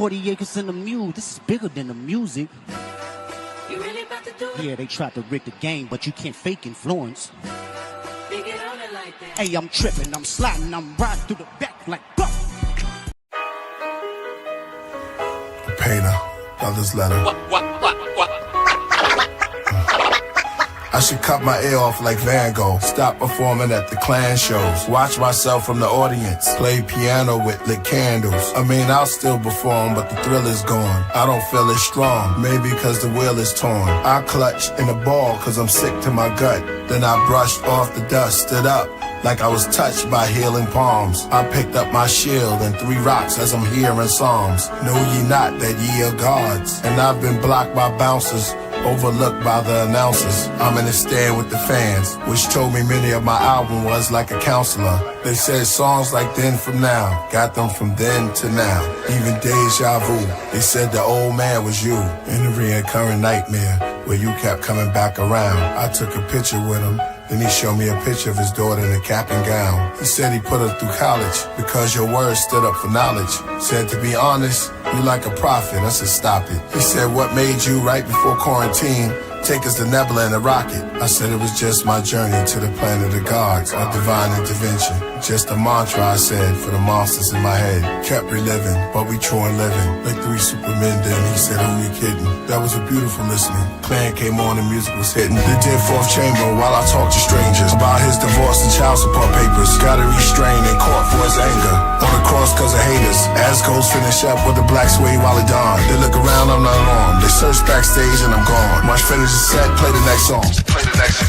40 acres in the mule. This is bigger than the music. You really about to do it? Yeah, they tried to rig the game, but you can't fake influence. They get on it like that. Hey, I'm tripping, I'm sliding, I'm riding through the back like buck. Painter, brother's letter. I should cut my ear off like Van Gogh. Stop performing at the Klan shows. Watch myself from the audience. Play piano with lit candles. I mean, I'll still perform, but the thrill is gone. I don't feel as strong, maybe cause the wheel is torn. I clutch in a ball cause I'm sick to my gut. Then I brushed off the dust, stood up like I was touched by healing palms. I picked up my shield and 3 rocks as I'm hearing psalms. Know ye not that ye are gods? And I've been blocked by bouncers, overlooked by the announcers. I'm in the stand with the fans, which told me many of my album was like a counselor. They said songs like Then From Now, got them from then to now. Even deja vu, they said the old man was you. In the reoccurring nightmare, where you kept coming back around. I took a picture with him, then he showed me a picture of his daughter in a cap and gown. He said he put her through college because your words stood up for knowledge. Said to be honest, you like a prophet. I said stop it. He said what made you right before quarantine take us to Nebula in a rocket? I said it was just my journey to the planet of gods, our divine intervention. Just a mantra I said for the monsters in my head. Kept reliving, but we true and living. Like 3 supermen then, he said, who you kidding? That was a beautiful listening. Clan came on and music was hitting. They did 4th chamber while I talked to strangers about his divorce and child support papers. Got to restrain in court for his anger. On the cross cause of haters. As goes finish up with the black suede while he dawn. They look around, I'm not alarmed. They search backstage and I'm gone. Watch finish the set, play the next song. Play the next.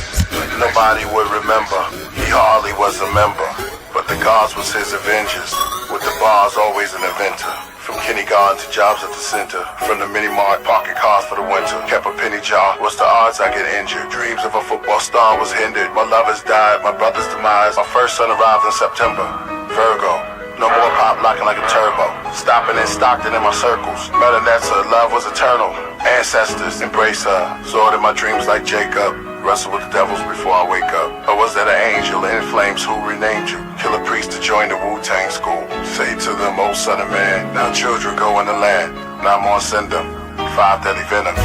Nobody would remember. He hardly was a member. But the gods was his avengers. With the bars always an inventor. From kindergarten to jobs at the center. From the mini-mart, pocket cars for the winter. Kept a penny jar, what's the odds I get injured? Dreams of a football star was hindered. My lovers died, my brother's demise. My first son arrived in September. Virgo, no more pop locking like a turbo. Stopping in Stockton in my circles. Met Anessa, love was eternal. Ancestors, embrace her. Sword in my dreams like Jacob. Wrestle with the devils before I wake up. Or was that an angel in flames who renamed you? Kill a priest to join the Wu-Tang school. Say to them, oh son of man, now children go in the land. Now I'm on send them 5 deadly venoms.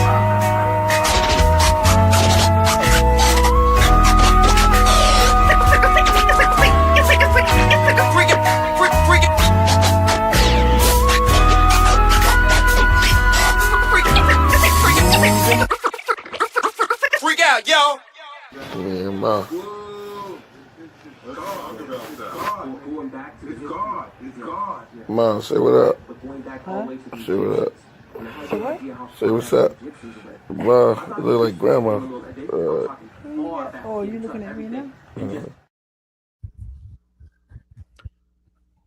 Freak out, yo! Yeah, man. Man, say what up. Huh? Say what up. Say what? Say what's up. Man, you look like grandma. Oh, you looking at me now?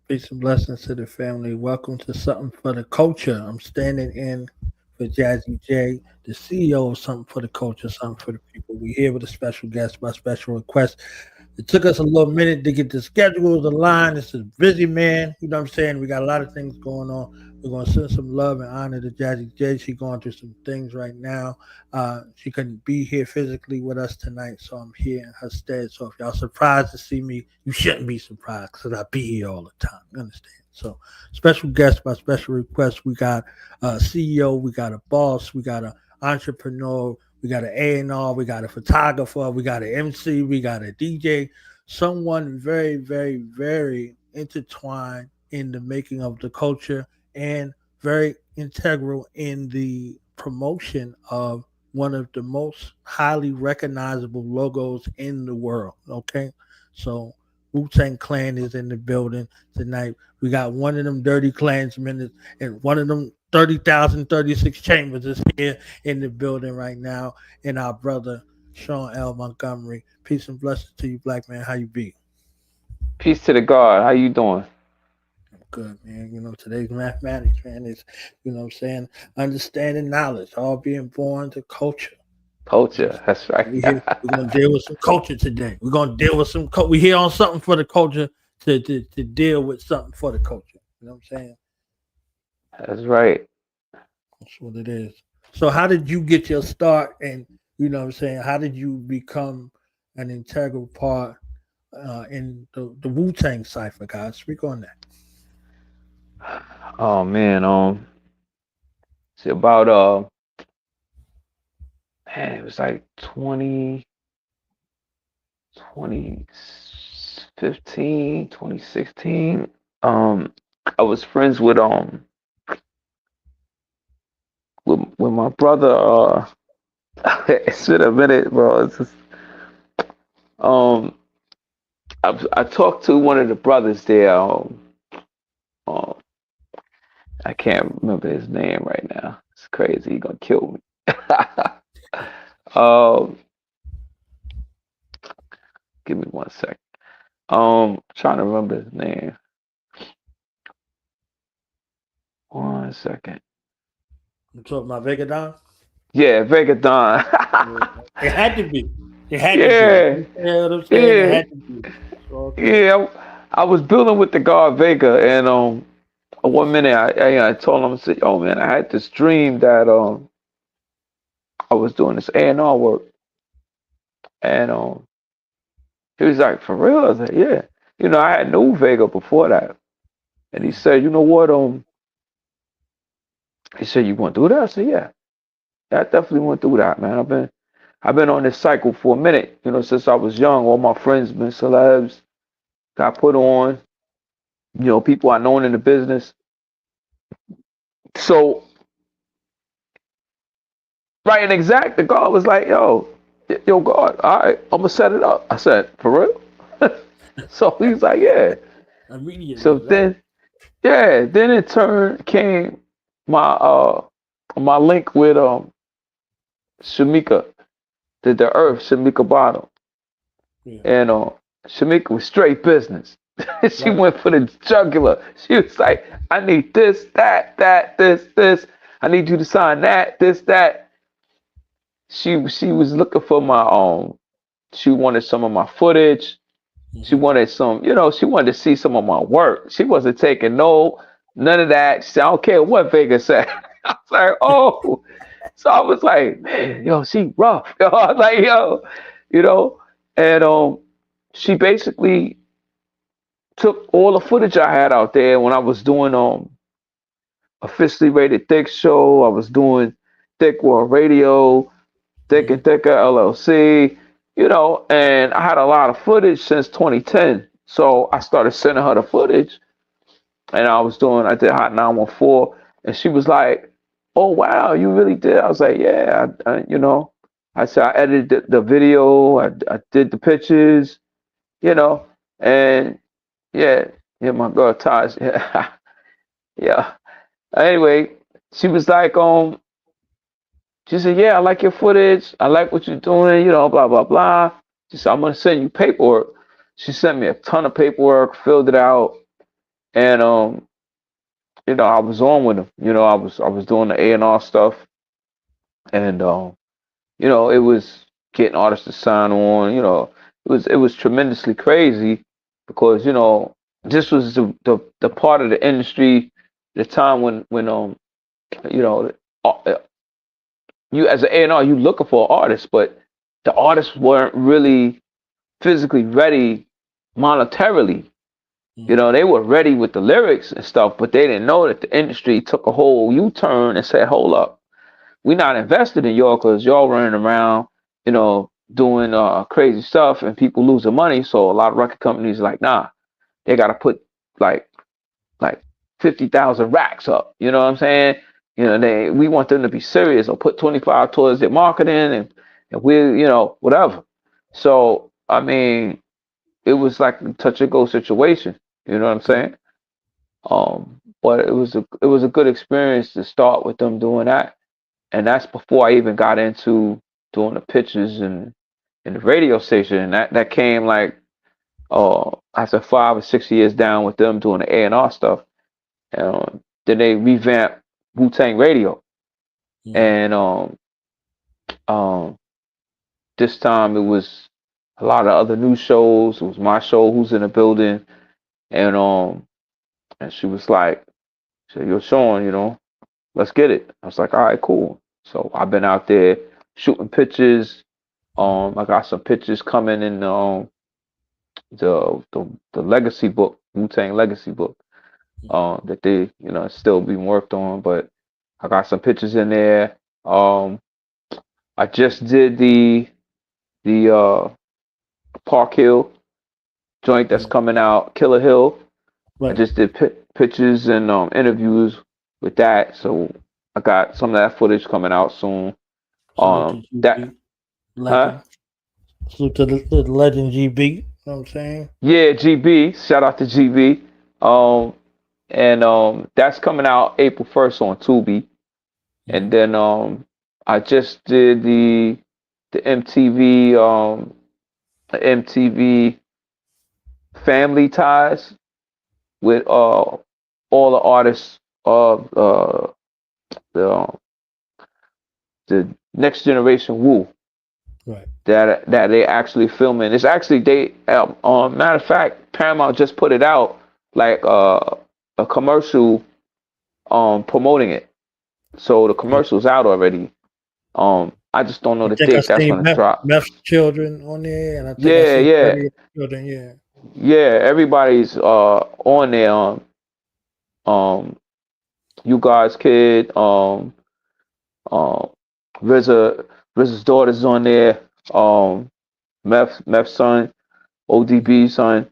Peace and blessings to the family. Welcome to Something for the Culture. I'm standing in for Jazzy J, the CEO of Something for the Culture, Something for the People. We're here with a special guest by special request. It took us a little minute to get the schedules aligned. It's a busy man. You know what I'm saying? We got a lot of things going on. We're going to send some love and honor to Jazzy J. She's going through some things right now. She couldn't be here physically with us tonight, so I'm here in her stead. So if y'all surprised to see me, you shouldn't be surprised because I be here all the time. You understand? So special guest by special request. We got a CEO, we got a boss, we got an entrepreneur, we got an A&R, we got a photographer, we got an MC, we got a DJ, someone very, very, very intertwined in the making of the culture and very integral in the promotion of one of the most highly recognizable logos in the world. Okay, so Wu-Tang Clan is in the building tonight. We got one of them dirty Klansmen and one of them 30,036 chambers is here in the building right now. And our brother, Shawn L. Montgomery. Peace and blessings to you, black man. How you be? Peace to the God. How you doing? Good, man. You know, today's mathematics, man, is, you know what I'm saying, understanding knowledge, all being born to culture. Culture, that's right. We're going to deal with some culture today. We're going to deal with some culture. We're here on Something for the Culture to deal with something for the culture. You know what I'm saying? That's right. That's what it is. So how did you get your start, and, you know what I'm saying, how did you become an integral part in the Wu-Tang cipher, guys? Speak on that. Oh man, See, about man, it was like 2015, 2016. I was friends with my brother. It's been a minute, bro. It's just, um, I talked to one of the brothers there. Um, I can't remember his name right now. It's crazy. He gonna kill me. um, Give me 1 second. Trying to remember his name. 1 second. You talking about Vega Don? Yeah, Vega Don. It had to be. It had Yeah, to be. You know what I'm saying? It yeah, had to be. Okay. yeah. I was building with the guy Vega, and 1 minute I told him, I said, "Oh man, I had this dream that I was doing this A&R work," and he was like, "For real?" I said, "Yeah." I had known Vega before that, and he said, "You know what? He said, you want to do that?" I said, "Yeah, I definitely want to do that, man. I've been on this cycle for a minute, since I was young. All my friends been celebs, got put on, people I known in the business. So, right and exact, the guard was like, yo, God, all right, I'm gonna set it up." I said, "For real?" So he's like, "Yeah." Immediately, So right? then in turn came my link with Shamika, the Earth, Shamika Bottom. Yeah. And Shamika was straight business. She Right. went for the jugular. She was like, "I need this, that, this. I need you to sign that, this, that." She was looking for my she wanted some of my footage. She Mm-hmm. wanted she wanted to see some of my work. She wasn't taking none of that. She said, "I don't care what Vegas said." I was like, "Oh." So I was like, "Man, yo, she rough." Yo, I was like, "Yo," you know, and she basically took all the footage I had out there when I was doing officially rated Thick show. I was doing Thick World Radio, Thick Mm-hmm. and Thicker LLC, and I had a lot of footage since 2010. So I started sending her the footage, and I did Hot 914, and she was like, "Oh wow, you really did?" I was like, "Yeah, I said I edited the video, I did the pictures, you know, and yeah, yeah, my girl Taj, yeah, yeah." Anyway, she was like, she said, "Yeah, I like your footage. I like what you're doing, blah, blah, blah." She said, "I'm gonna send you paperwork." She sent me a ton of paperwork, filled it out, and I was on with them. I was doing the A&R stuff, and it was getting artists to sign on. It was tremendously crazy because this was the part of the industry, the time when you know uh, you as an A&R, you looking for an artist, but the artists weren't really physically ready monetarily. Mm-hmm. They were ready with the lyrics and stuff, but they didn't know that the industry took a whole U-turn and said, "Hold up, we're not invested in y'all because y'all running around, doing crazy stuff and people losing money." So a lot of record companies like, nah, they got to put like like 50,000 racks up. You know what I'm saying? We want them to be serious or put 25 towards their marketing and we, whatever. So I mean, it was like a touch and go situation. You know what I'm saying? But it was a good experience to start with them doing that, and that's before I even got into doing the pitches and in the radio station. And that came like after 5 or 6 years down with them doing the A&R stuff. Then they revamped Wu-Tang Radio, Mm-hmm. and um, this time it was a lot of other new shows. It was my show, Who's in the Building, and she was like, "So you're Shawn, let's get it." I was like, "All right, cool." So I've been out there shooting pictures. I got some pictures coming in the legacy book, Wu-Tang legacy book, that they, still being worked on. But I got some pictures in there. I just did the Park Hill joint that's coming out, Killer Hill. I Right. just did pictures and interviews with that, so I got some of that footage coming out soon. Salute to That GB huh? legend. Salute to the legend GB. You know what I'm saying? Yeah, GB. Shout out to GB. Um, and that's coming out April 1st on Tubi. And then I just did the MTV Family Ties with all the artists of the the next generation Wu Right. that they actually filming. It's actually they matter of fact, Paramount just put it out like a commercial promoting it. So the Yeah. commercial's out already. I just don't know I the think I date that's seen gonna drop. Meth's children on there, and I think I Yeah, seen yeah, 30 children. Yeah. yeah. Everybody's on there. Um, you guys, kid. Um, RZA's daughter's on there. Meth's son, ODB's son,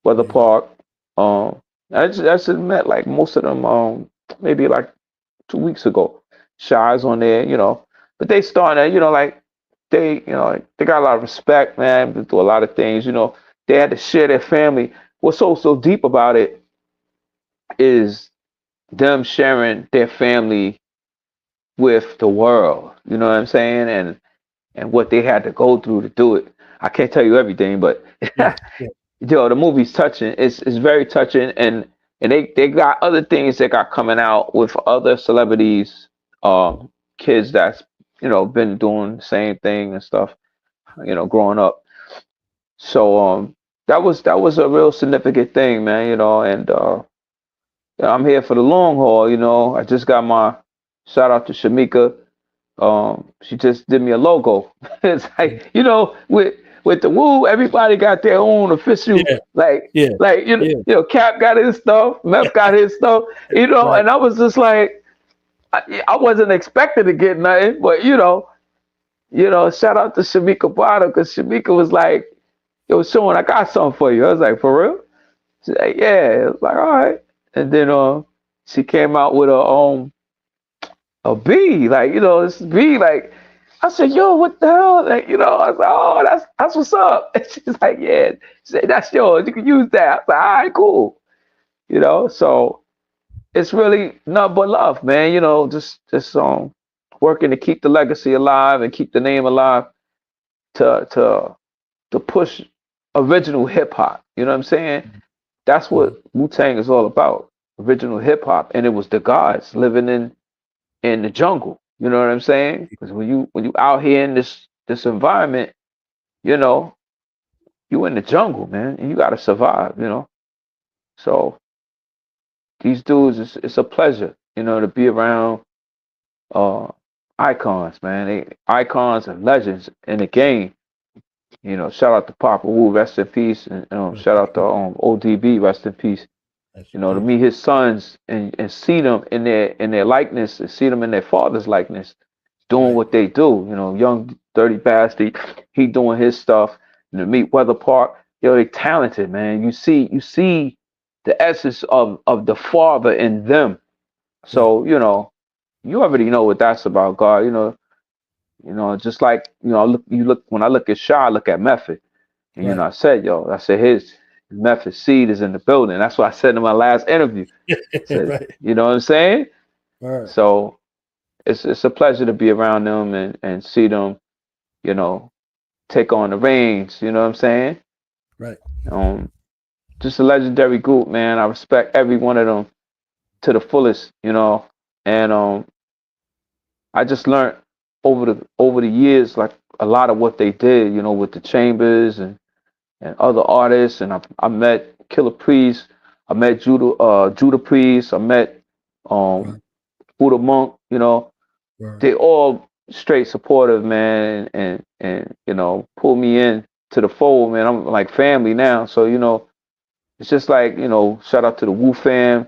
Weather Yeah. Park. I just met like most of them. Maybe like 2 weeks ago. Shy's on there, but they starting, like they got a lot of respect, man. They do a lot of things, They had to share their family. What's so deep about it is them sharing their family with the world. You know what I'm saying? And what they had to go through to do it. I can't tell you everything, but Yeah. Yeah. the movie's touching. It's very touching, and they got other things that got coming out with other celebrities, kids that's been doing the same thing and stuff, growing up. So that was a real significant thing, man. And I'm here for the long haul. I just got my shout out to Shamika. She just did me a logo. It's like, with the Woo, everybody got their own official, Yeah. like Yeah. like Yeah. Cap got his stuff, Meth got his stuff, Right. and I was just like, I wasn't expecting to get nothing, but shout out to Shamika Bottom, because Shamika was like, yo, Shawn, I got something for you. I was like, for real? She's like, yeah. I was like, all right. And then she came out with a bee, like, this bee, like, I said, yo, what the hell? Like, I was like, oh, that's what's up. And she's like, yeah. She said, that's yours. You can use that. I was like, all right, cool. So it's really nothing but love, man. Just working to keep the legacy alive and keep the name alive to push original hip hop. You know what I'm saying? That's what Wu-Tang is all about. Original hip hop. And it was the gods living in the jungle. You know what I'm saying? Because when you out here in this environment, you in the jungle, man, and you gotta survive. So these dudes, it's a pleasure, to be around uh icons, man. They icons and legends in the game. Shout out to Papa Wu, rest in peace, and shout out to ODB, rest in peace. To meet his sons and see them in their likeness, and see them in their father's likeness, doing what they do. Young dirty bastard, he doing his stuff. To meet Weather Park, they talented, man. You see the essence of the father in them. So you already know what that's about, God. Just like when I look at Shaw, I look at Method, and Right. I said his Method seed is in the building. That's what I said in my last interview. I said, Right. you know what I'm saying? Right. So it's a pleasure to be around them and see them, take on the reins. You know what I'm saying? Right. Just a legendary group, man. I respect every one of them to the fullest, and I just learned over the years, like a lot of what they did, with the Chambers and other artists, and I met Killer Priest, I met Judah Priest, I met Right. Buddha Monk, Right. they all straight supportive, man, and pull me in to the fold, man. I'm like family now, so it's just like shout out to the Wu fam,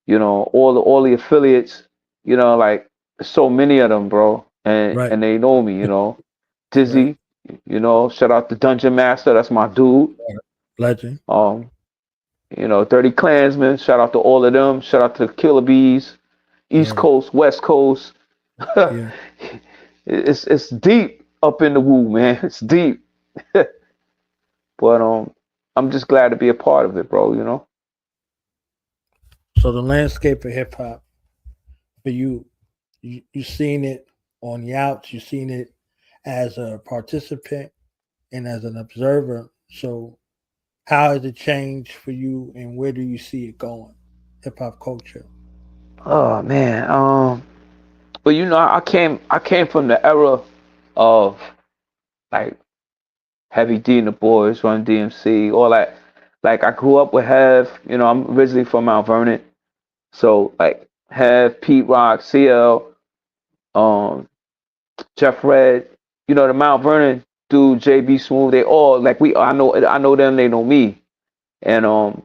all the affiliates, like so many of them, bro, and Right. they know me, you know. Right. Dizzy, you know, shout out to Dungeon Master, that's my dude. Legend. You know, 30 Klansmen, shout out to all of them. Shout out to Killer Bees, East Word. Coast, West Coast. Yeah. It's deep up in the woo, man. It's deep. But I'm just glad to be a part of it, bro, you know. So the landscape of hip hop for you seen it on the outs, you seen it as a participant and as an observer. So how has it changed for you, and where do you see it going? Hip hop culture. Oh man. But you know, I came from the era of like Heavy D and the Boys, Run DMC, all that. Like I grew up with Hev, you know, I'm originally from Mount Vernon. So like Hev, Pete Rock, CL, um, Jeff Red, you know, the Mount Vernon dude, JB Smooth, they all like I know them, they know me. And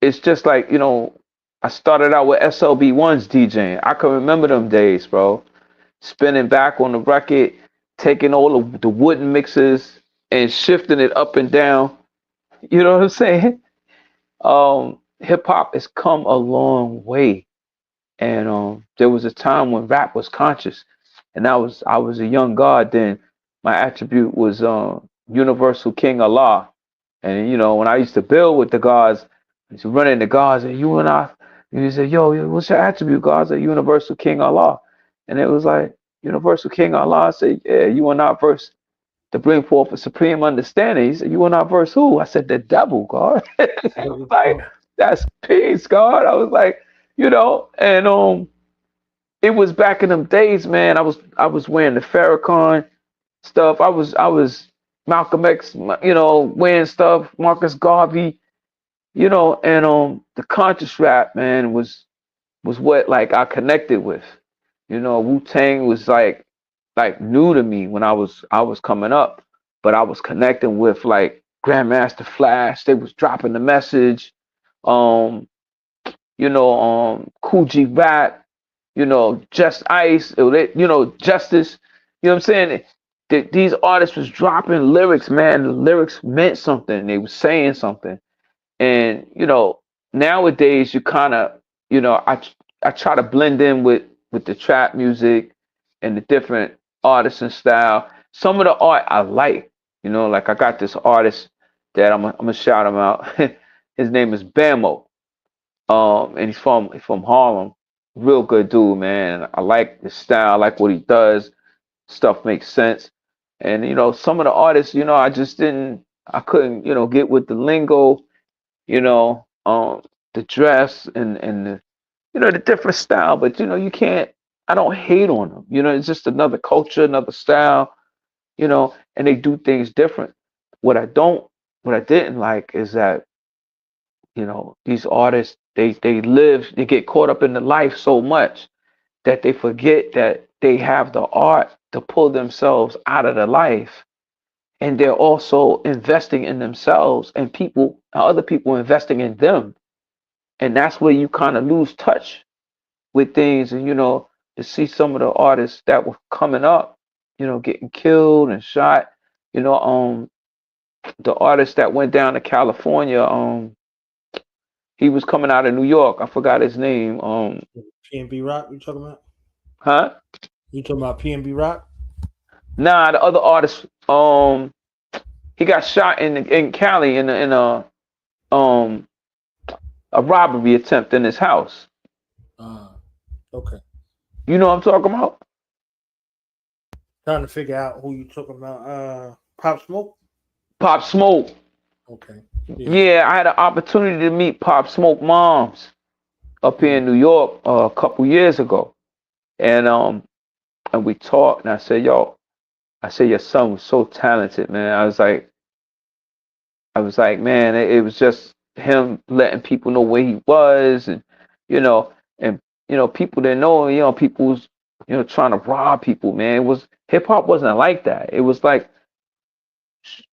it's just like, you know, I started out with SLB1's DJing. I can remember them days, bro. Spinning back on the record, taking all of the wooden mixes and shifting it up and down. You know what I'm saying? Hip hop has come a long way. And there was a time when rap was conscious. And I was a young god then. My attribute was Universal King Allah. And you know, when I used to build with the gods, I used to run into gods and you and I, you say, yo, what's your attribute, gods? At Universal King Allah. And it was like, Universal King Allah. I said, yeah, you and I verse to bring forth a supreme understanding. He said, you and I verse who? I said, the devil, God. It was like, that's peace, God. I was like, you know, and it was back in them days, man. I was wearing the Farrakhan stuff. I was Malcolm X, you know, wearing stuff, Marcus Garvey, you know, and the conscious rap, man, was what like I connected with. You know, Wu-Tang was like new to me when I was coming up, but I was connecting with like Grandmaster Flash. They was dropping the message. Um, Cool G Rap, you know, Just Ice, you know, Justice. You know what I'm saying? These artists was dropping lyrics, man. The lyrics meant something. They was saying something. And you know, nowadays you kind of, you know, I try to blend in with the trap music and the different artists and style. Some of the art I like, you know, like I got this artist that I'm gonna shout him out. His name is Bamo. And he's from Harlem. Real good dude, man. I like his style, I like what he does. Stuff makes sense. And you know, some of the artists, you know, I couldn't, you know, get with the lingo, you know, the dress and the, you know, the different style. But you know, you can't. I don't hate on them. You know, it's just another culture, another style. You know, and they do things different. What I don't, what I didn't like is that, you know, these artists they get caught up in the life so much that they forget that they have the art to pull themselves out of the life, and they're also investing in themselves and other people investing in them, and that's where you kind of lose touch with things. And you know, to see some of the artists that were coming up, you know, getting killed and shot. You know, the artist that went down to California, he was coming out of New York. I forgot his name. P&B Rock, you talking about? Huh? You talking about P&B Rock? Nah, the other artist. He got shot in Cali um a robbery attempt in his house. Okay. You know what I'm talking about? Trying to figure out who you talking about. Pop Smoke? Pop Smoke. Okay. Yeah, I had an opportunity to meet Pop Smoke moms up here in New York a couple years ago, and we talked, and I said, "Yo," I said, "Your son was so talented, man." I was like, man, it was just him letting people know where he was, you know, and you know, people didn't know, you know, people's, you know, trying to rob people, man. It was hip hop wasn't like that. It was like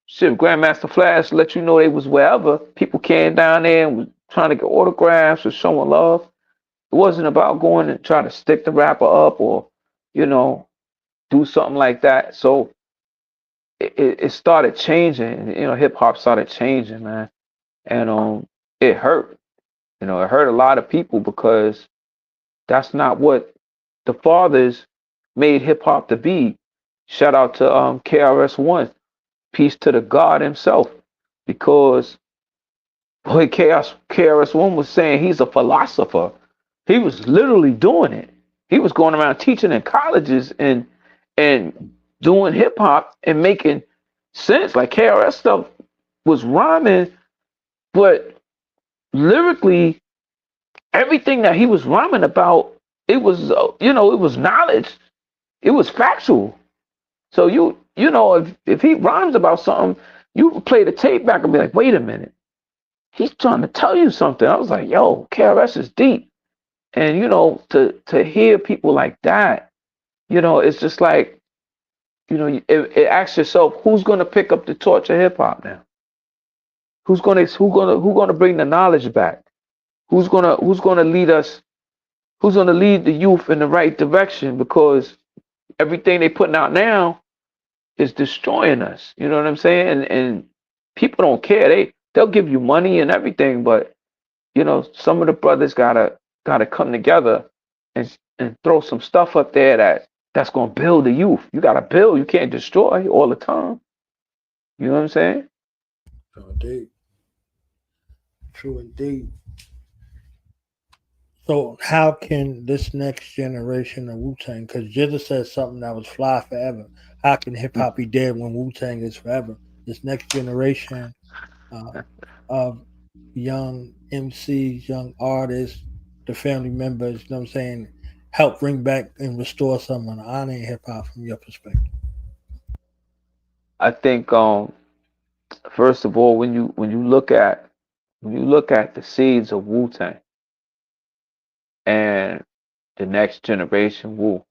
shit, Grandmaster Flash let you know they was wherever. People came down there and was trying to get autographs or showing love. It wasn't about going and trying to stick the rapper up or, you know, do something like that. So it started changing. You know, hip hop started changing, man, and it hurt. You know, it hurt a lot of people because that's not what the fathers made hip hop to be. Shout out to KRS-One, peace to the God himself, because boy, KRS-One was saying he's a philosopher. He was literally doing it. He was going around teaching in colleges and doing hip hop and making sense. Like KRS stuff was rhyming, but lyrically, everything that he was rhyming about, it was it was knowledge. It was factual. So if he rhymes about something, you play the tape back and be like, wait a minute, he's trying to tell you something. I was like, yo, KRS is deep. And to hear people like that, it's just like, it asks yourself, who's gonna pick up the torch of hip hop now? Who's gonna bring the knowledge back? Who's gonna lead us? Who's gonna lead the youth in the right direction? Because everything they putting out now is destroying us. You know what I'm saying? And people don't care. They'll give you money and everything, but some of the brothers gotta come together and throw some stuff up there that's gonna build the youth. You gotta build. You can't destroy all the time. You know what I'm saying? True indeed. True indeed. So how can this next generation of Wu-Tang, because Jizza said something that was fly forever, how can hip-hop be dead when Wu-Tang is forever? This next generation of young MCs, young artists, the family members, you know what I'm saying, help bring back and restore some of the honor in hip-hop from your perspective? I think first of all, when you look at the seeds of Wu-Tang and the next generation Wu,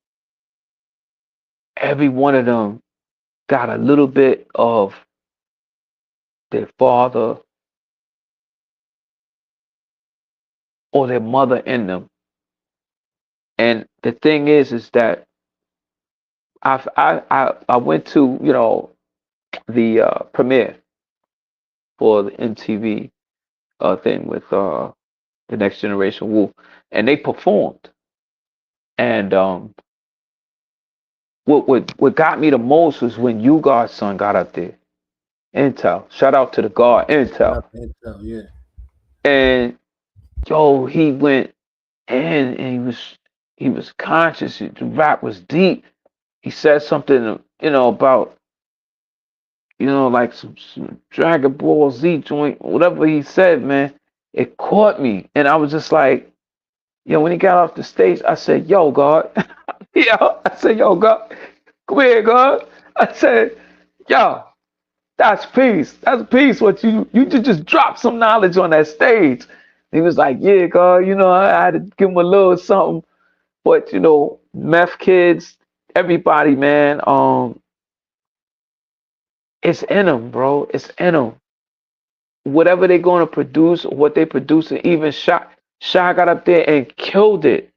every one of them got a little bit of their father or their mother in them. And the thing is that I went to the premiere for the MTV thing with the Next Generation Wu, and they performed. And what got me the most was when You God's son got up there. Intel, shout out to the God Intel. Intel, yeah. And yo, he went in and he was conscious. The rap was deep. He said something, about like some Dragon Ball Z joint, whatever he said, man. It caught me, and I was just like, when he got off the stage, I said, "Yo, God," I said, "Yo, God, come here, God." I said, "Yo, that's peace. That's peace. What you just dropped some knowledge on that stage." He was like, "Yeah, God, I had to give him a little something." But meth kids, everybody, man, it's in them, bro. It's in them. Whatever they're going to produce, what they produce, and even Shy got up there and killed it.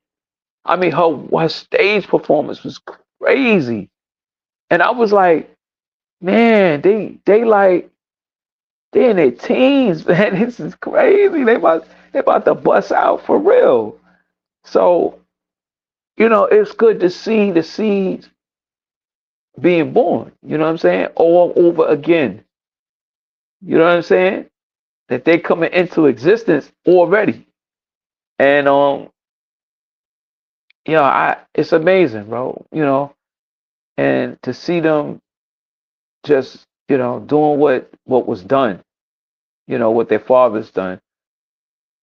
I mean, her stage performance was crazy, and I was like, man, they in their teens, man. This is crazy. They about to bust out for real. So, it's good to see the seeds being born. You know what I'm saying? All over again. You know what I'm saying? That they coming into existence already. And it's amazing, bro. And to see them just, doing what was done, what their fathers done.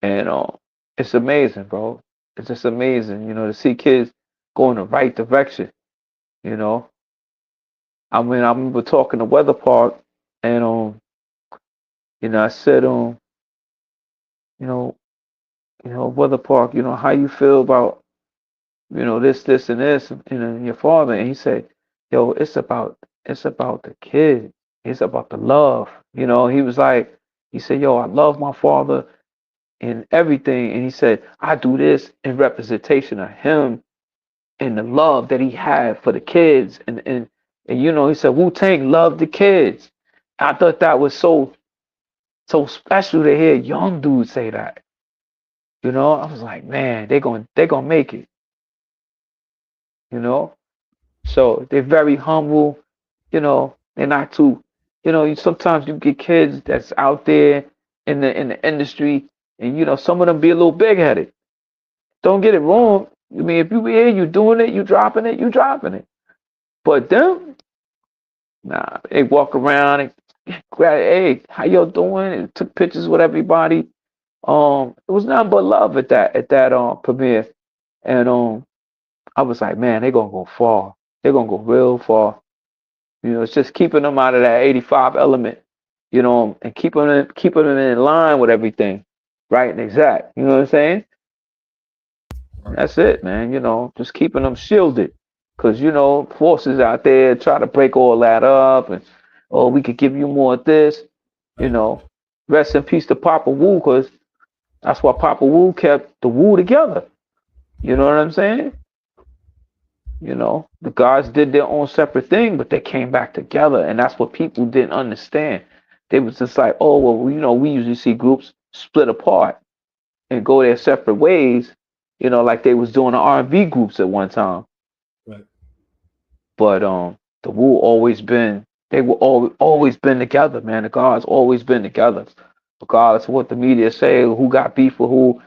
And it's amazing, bro. It's just amazing, to see kids go in the right direction, you know. I mean, I remember talking to Weather Park, and I said, Weather Park, how you feel about, this and this, and your father, and he said, yo, it's about the kid, it's about the love, he was like, he said, yo, I love my father, and everything. And he said, I do this in representation of him and the love that he had for the kids. And you know, he said Wu-Tang loved the kids. I thought that was so special to hear young dudes say that. You know, I was like, man, they're gonna make it, you know? So they're very humble, you know, they're not too, you know, sometimes you get kids that's out there in the industry, and you know, some of them be a little big headed. Don't get it wrong. I mean, if you here, you doing it, you dropping it, you dropping it. But them, nah, they walk around and grab, hey, how y'all doing? And took pictures with everybody. It was nothing but love at that premiere. And I was like, man, they're gonna go far. They're gonna go real far. You know, it's just keeping them out of that 85 element, you know, and keeping them in line with everything, right and exact. You know what I'm saying? That's it, man. You know, just keeping them shielded, because you know, forces out there try to break all that up, and oh, we could give you more of this. You know, rest in peace to Papa Wu, because that's why Papa Wu kept the Wu together. You know what I'm saying? You know, the guys did their own separate thing, but they came back together, and that's what people didn't understand. They was just like, oh, well, you know, we usually see groups split apart and go their separate ways, you know, like they was doing the R&B groups at one time. Right. But the Wu they were always been together, man. The guys always been together, regardless of what the media say, who got beef with who.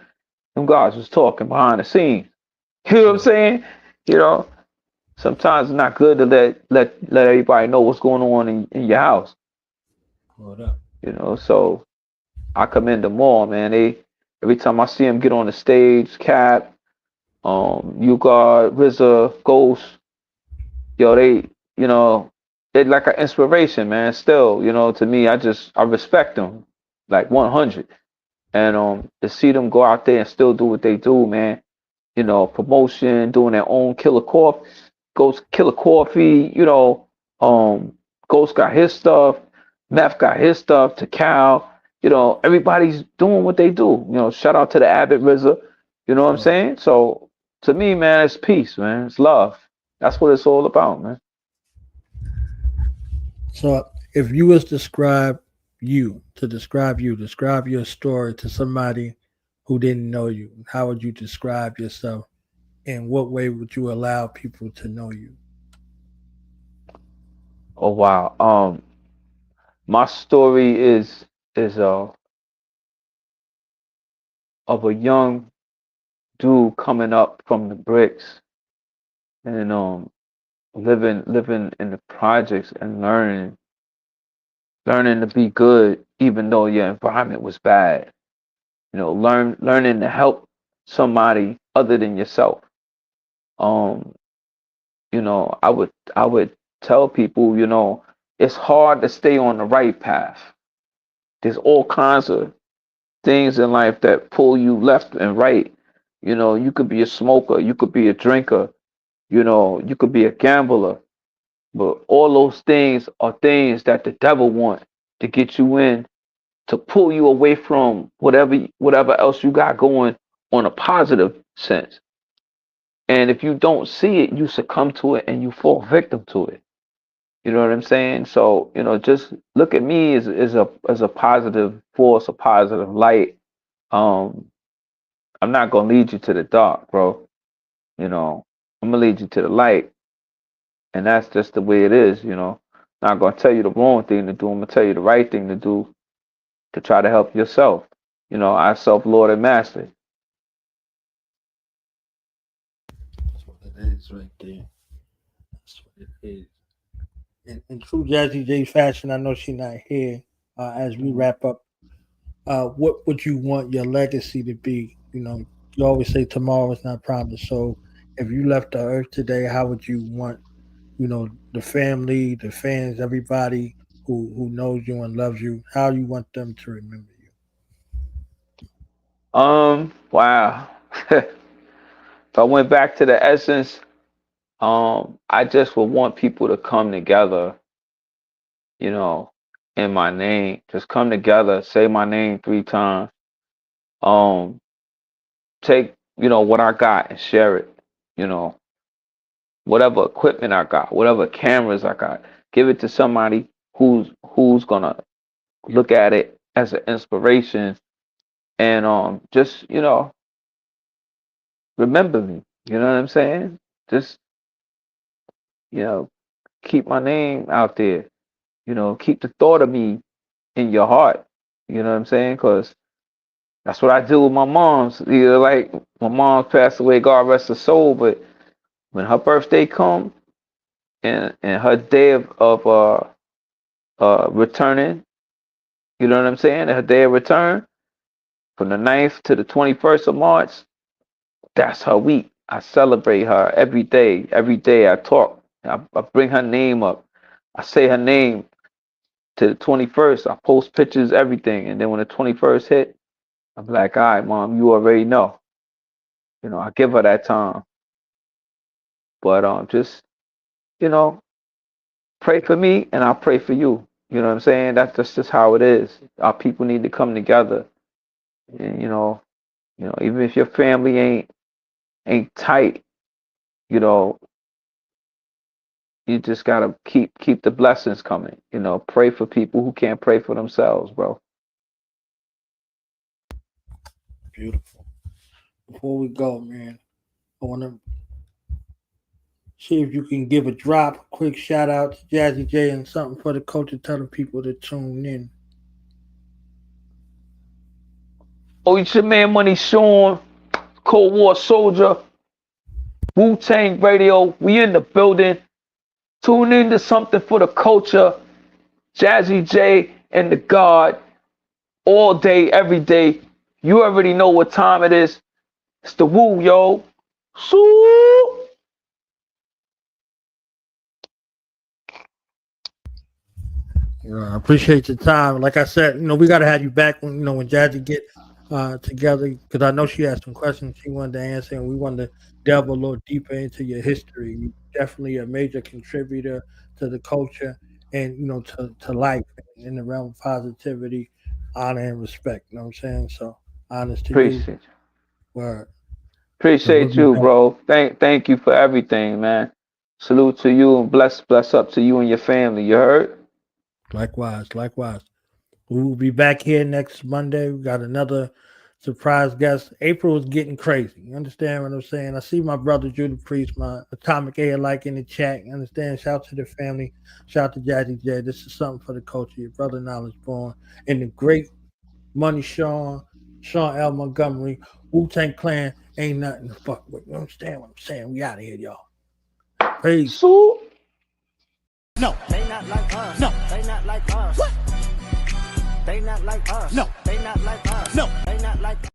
Them guys was talking behind the scenes. You know what I'm saying? You know, sometimes it's not good to let everybody know what's going on in your house. Hold up. You know, so I commend them all, man. Every time I see them get on the stage, Cap, you got RZA, Ghost, yo, you know, they're like an inspiration, man. Still, you know, to me, I respect them like 100. And to see them go out there and still do what they do, man. You know, promotion, doing their own Ghost Killer Coffee, you know, Ghost got his stuff, Meth got his stuff, to Cal, you know, everybody's doing what they do. You know, shout out to the Abbott RZA, you know what I'm saying? So to me, man, it's peace, man. It's love. That's what it's all about, man. So if you was describe describe your story to somebody who didn't know you, how would you describe yourself? In what way would you allow people to know you? Oh wow. My story is of a young dude coming up from the bricks, and living in the projects and learning to be good even though your environment was bad. You know, learning to help somebody other than yourself. Um, you know, I would tell people, you know, it's hard to stay on the right path. There's all kinds of things in life that pull you left and right. You know, you could be a smoker, you could be a drinker, you know, you could be a gambler, but all those things are things that the devil want to get you in, to pull you away from whatever else you got going on a positive sense. And if you don't see it, you succumb to it and you fall victim to it. You know what I'm saying? So, you know, just look at me as a positive force, a positive light. Um, I'm not gonna lead you to the dark, bro. You know, I'm gonna lead you to the light, and that's just the way it is. You know, not gonna tell you the wrong thing to do. I'm gonna tell you the right thing to do to try to help yourself. You know, I self Lord and Master. That's what it is right there. That's what it is. In true Jazzy J fashion, I know she's not here. As we wrap up, what would you want your legacy to be? You know, you always say tomorrow is not promised. So, if you left the earth today, how would you want, you know, the family, the fans, everybody who knows you and loves you, how you want them to remember you? Wow. If I went back to the essence, I just would want people to come together, you know, in my name. Just come together, say my name 3 times. Take, what I got and share it. Whatever equipment I got, whatever cameras I got, give it to somebody who's gonna look at it as an inspiration and just remember me. You know what I'm saying? Just you know keep my name out there. Keep the thought of me in your heart. You know what I'm saying? Because that's what I do with my mom's. Like my mom passed away, God rest her soul, but when her birthday come and her day of returning, you know what I'm saying? Her day of return from the 9th to the 21st of March, that's her week. I celebrate her every day. Every day I talk. I bring her name up. I say her name to the 21st. I post pictures, everything. And then when the 21st hit, I'm like, all right, Mom, you already know. I give her that time. But just, you know, pray for me and I'll pray for you. You know what I'm saying? That's just how it is. Our people need to come together. And even if your family ain't tight, you know, you just gotta keep the blessings coming. Pray for people who can't pray for themselves, bro. Beautiful. Before we go, man, I want to see if you can give a quick shout out to Jazzy J and something for the culture, telling people to tune in. Oh, it's your man Money Shawn, Cold War Soldier, Wu-Tang Radio. We in the building. Tune in to something for the culture. Jazzy J and the God. All day, every day. You already know what time it is. It's the Woo, yo. Soo. I appreciate your time. Like I said, we got to have you back when Jazzy get together, because I know she had some questions she wanted to answer, and we wanted to delve a little deeper into your history. You're definitely a major contributor to the culture and to life in the realm of positivity, honor, and respect. You know what I'm saying? So honest to you. Appreciate you. Word. Appreciate you, bro. Thank you for everything, man. Salute to you and bless up to you and your family. You heard? Likewise. We will be back here next Monday. We got another surprise guest. April is getting crazy. You understand what I'm saying? I see my brother Judah Priest, my Atomic Air like in the chat. You understand? Shout to the family. Shout to Jazzy J. This is something for the culture. Your brother Knowledge Born. And the great Money Shawn L. Montgomery, Wu-Tang Clan ain't nothing to fuck with. You understand what I'm saying? We out of here, y'all. Peace. So No, They not like us. No. They not like us. What? They not like us. No. They not like us. No. They not like